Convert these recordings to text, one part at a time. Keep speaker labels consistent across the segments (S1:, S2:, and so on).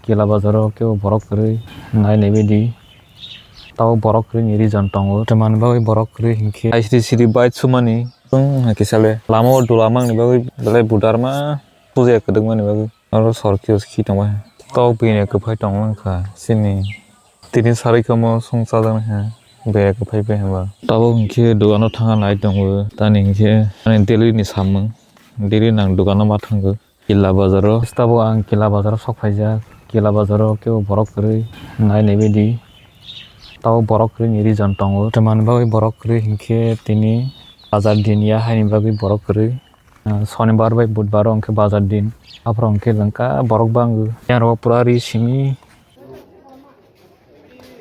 S1: Killa Bazar ke Borok Krwi nainai baidi tao Borok Krwi ni reason tongo teman bagui Borok Krwi hingke ICD bite sumani kisale lama dolamang ni bagui belai budarma puja kedengmani bagui aro sorkios ki tongba tao bine kepai tonglang kha sini tini sari kamo songsadang ha be kepai be hamba tao hingke dogano thanga nai tongo tani hingke ani daily ni samung daily nang dogano ma thango Killa Bazar stabo ang Killa Bazar sokfaijak Killa Bazar ke Borok Krwi nainai baidi tao Borok Krwi ni reason tongo teman bagui Borok Krwi hingke tini bazar din ya haini bagui Borok Krwi shonibar bai budbar ongke bazar din apro ongke langka borok bangu yang ro purari simi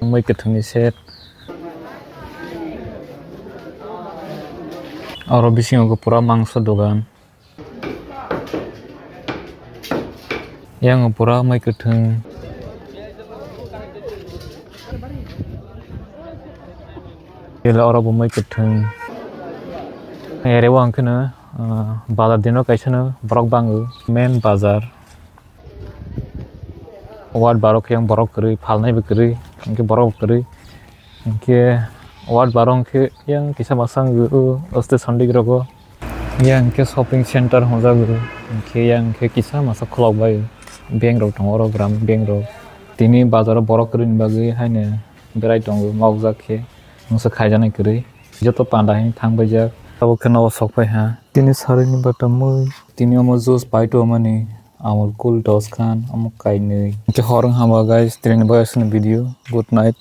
S1: mai kethungni set aro bisingo pura mangso dogan yang pura mai kethung Kila ora bo mai kethung ere wang kana bazar dino kaisana borok bangu main bazar ward barok yang Borok Krwi phalnai bikri ingke Borok Krwi ingke ward barong ke yang kisa masang oste sandig rogo yang ke shopping center hoja guru ingke yang ke kisa masa khlok bai bank rok tongoro gram bank rok tini bazar Borok Krwi bagi haine berai tongo maujak ke masa khaijanai krwi joto pandai thangbajak tabo khana sokpai ha tini sarini batamui tini amo juice paito mani amul cool dos khan amuk kainui ke horong hama guys train boy video good night